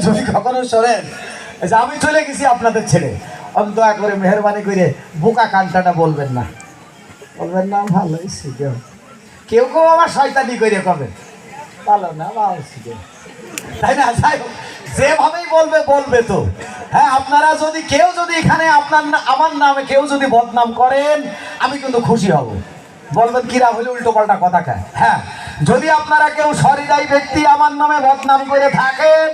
যদি কখনো শোনেন যে আমি চলে গেছি আপনাদের ছেড়ে, দয়া করে মেহরবানি করে বোকা কান্টাটা বলবেন না, বলবেন না ভালো হয়েছে। কেউ কেউ কেউ আমার শয়তানি করে কবে ভালো না ভালো হয়েছে, তাই না? যাই হোক, যেভাবেই বলবে বলবে তো। হ্যাঁ, আপনারা যদি কেউ যদি এখানে আমার নামে কেউ যদি বদনাম করেন, আমি কিন্তু খুশি হব। বলবেন কিরা হলে উল্টো পাল্টা কথা খায়। হ্যাঁ, যদি আপনারা কেউ সহৃদয় ব্যক্তি আমার নামে বদনাম করে থাকেন,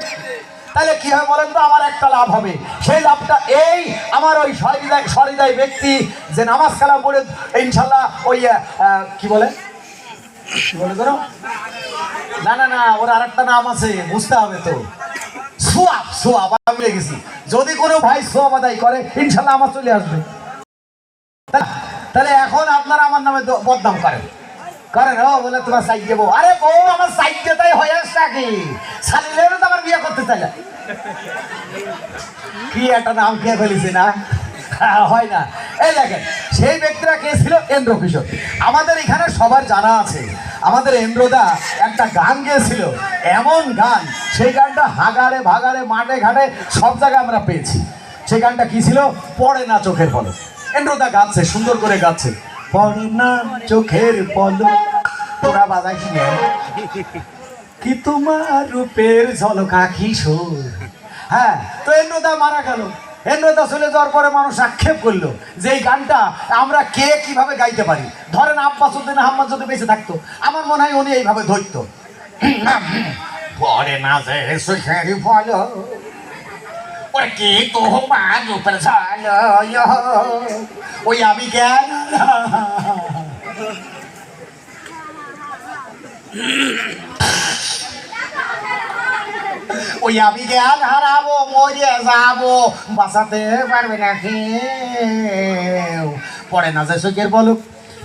তাহলে কি হবে বলেন তো? আমার একটা লাভ হবে। সেই লাভটা এই, আমার ওই সহৃদয় ব্যক্তি যে নামাজ কালাম পড়ে ইনশাল্লাহ ওই কি বলে ধরো, না না না, ওর আর একটা নাম আছে, বুঝতে হবে তো। সোয়াব, সোয়াব আমি গেছি। যদি কোনো ভাই সোয়াব আদায় করে, ইনশাল্লাহ আমার চলে আসবে। তাহলে এখন আপনারা আমার নামে বদনাম করেন, ও বলে তোমার সাইড দেবো। আরে বউ আমার সাইড দেতাই হয়ে আসছে কি? শালিলেরও তো আমার বিয়ে করতে চাইলে কি একটা নাম খেয়ে ফেলেছি না? হয় না। এই দেখেন, সেই ব্যক্তিরা কে ছিল? এন্দ্র কিশোর। আমাদের এখানে সবার জানা আছে, আমাদের এন্দ্রদা একটা গান গেয়েছিল, এমন গান, সেই গানটা হাগাড়ে ভাগাড়ে মাঠে ঘাটে সব জায়গায় আমরা পেয়েছি। সেই গানটা কি ছিল? পড়ে না চোখের পলক। এন্দ্রদা গাচ্ছে, সুন্দর করে গাচ্ছে, পড়ে না চোখের পলক। তোরা বাজাই কি তোমার রূপের ঝলকা কিশোর। হ্যাঁ, তো এন্দ্রদা মারা গেল। এন্দ্রদা চলে যাওয়ার পরে মানুষ আক্ষেপ করলো যে এই গানটা আমরা কে কিভাবে গাইতে পারি। ধরেন আব্বাসউদ্দিন আহমদ যদি বেঁচে থাকতো, আমার মনে হয় উনি এইভাবে ধরতো, পড়ে না যে চোখের পলক, ওরে কি তোমার রূপের ঝলক, ওই আমি কেন ওই আমি জ্ঞান হারাবো, মরে যাবো, বাঁচাতে পারবে না কেউ, পড়ে না যে চোখের পলক।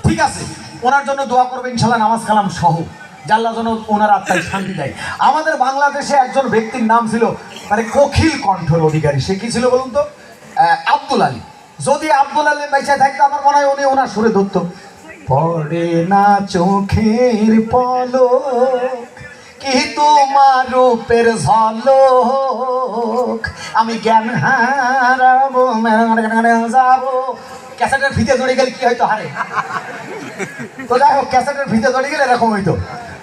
ঠিক আছে, ওনার জন্য দোয়া করবে ইনশাল্লাহ, নামাজ কালাম সহ, জাল্লা যেন ওনার আত্মায় শান্তি দেয়। আমাদের বাংলাদেশে একজন ব্যক্তির নাম ছিল, মানে কোকিল কণ্ঠর অধিকারী। সে কি ছিল বলুন তো? আব্দুল আলী। যদি আব্দুল আলী বেঁচে থাকতো, আমার মনে হয় উনি ওনার সুরে ধরত, পড়ে না চোখের পলক, কি তোমার রূপের ঝলক, আমি জ্ঞান হারাবো, যাবো। ক্যাসেটের ফিতে জড়ে গেলে কি হয়তো হারে, তো যাই হোক, ক্যাসেটের ফিতে জড়ে গেলে এরকম হইতো।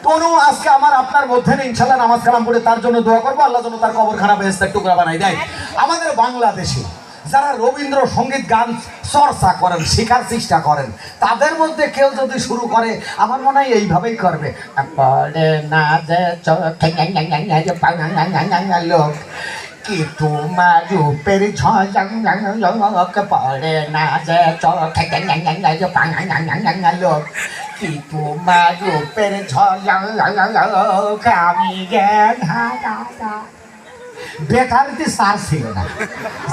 তনু আজকে আমার আপনার মধ্যে নেই, ইনশাল্লাহ নামাজ কালাম পড়ে তার জন্য দোয়া করবো, আল্লাহ যেন তার কবরখানা বেহেশতের টুকরা বানাই দেয়। আমাদের বাংলাদেশে যারা রবীন্দ্র সঙ্গীত গান চর্চা করেন, শেখার চেষ্টা করেন, তাদের মধ্যে কেউ যদি শুরু করে, আমার মনে হয় এইভাবেই করবে, পড়ে না যে চোখে লোক, কি তোমার রূপের ঝলক, পড়ে না যে চোখে লোক, কি তোমার রূপের ঝলক, আমি জ্ঞান হারাবো। বেকারিতে সার ছিল না,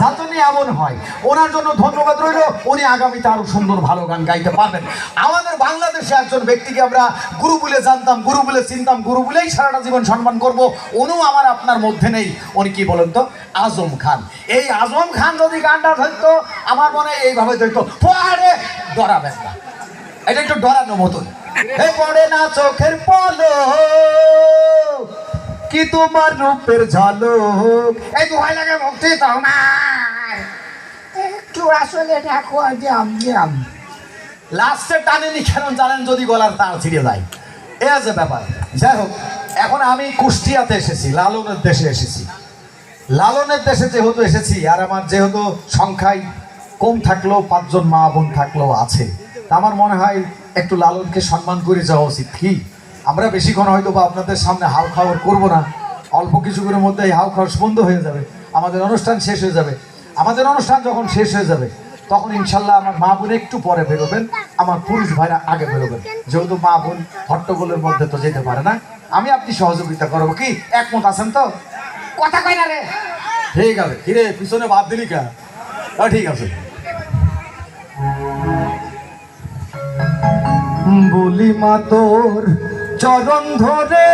যাতনি এমন হয়। ওনার জন্য ধন্যবাদ রইল, উনি আগামীতে আরো সুন্দর ভালো গান গাইতে পারবেন। আমাদের বাংলাদেশে একজন ব্যক্তিকে আমরা গুরু বলে জানতাম, গুরু বলে চিনতাম, গুরু বলেই সারাটা জীবন সম্মান করব, উনিও আমার আপনার মধ্যে নেই। উনি কি বলেন তো? আজম খান। এই আজম খান যদি গানটা ধরতো, আমার মনে হয় এইভাবে ধরতো, পড়ে ডরাবেন না, এটা একটু ডরানো মতন, হে পড়ে না চোখের পলক, কি তোমার রূপের ঝলক। এই দোহাই লাগে ভক্তি তোমার, একটু আসলে দেখো জাম লাস্টে টানেনি কেন জানেন? যদি গলার তার ছিঁড়ে যায়, এ আছে ব্যাপার। যাই হোক, এখন আমি কুষ্টিয়াতে এসেছি, লালনের দেশে এসেছি। লালনের দেশে যেহেতু এসেছি, আর আমার যেহেতু সংখ্যায় কম থাকলেও 5 জন মা বোন থাকলেও আছে, তা আমার মনে হয় একটু লালনকে সম্মান করে যাওয়া উচিত। কি, আমরা বেশিক্ষণ হয়তো বা আপনাদের সামনে হাও খাওয়ার করবো না, অল্প কিছুক্ষণের মধ্যে এই হাও খাওয়ার বন্ধ হয়ে যাবে, আমাদের অনুষ্ঠান শেষ হয়ে যাবে। আমাদের অনুষ্ঠান যখন শেষ হয়ে যাবে, তখন ইনশাল্লাহ আমার মা বোন একটু পরে বেরোবেন, আমার পুরুষ ভাইরা আগে বেরোবেন, যেহেতু মা বোন হট্টগোলের মধ্যে তো যেতে পারে না। আমি আপনি সহযোগিতা করবো, কি একমত আছেন তো? কথা কয় না রে, ঠিক আছে। কিরে পিছনে বাদ দিলি কা? ঠিক আছে। বলি মা তোর চরণ ধরে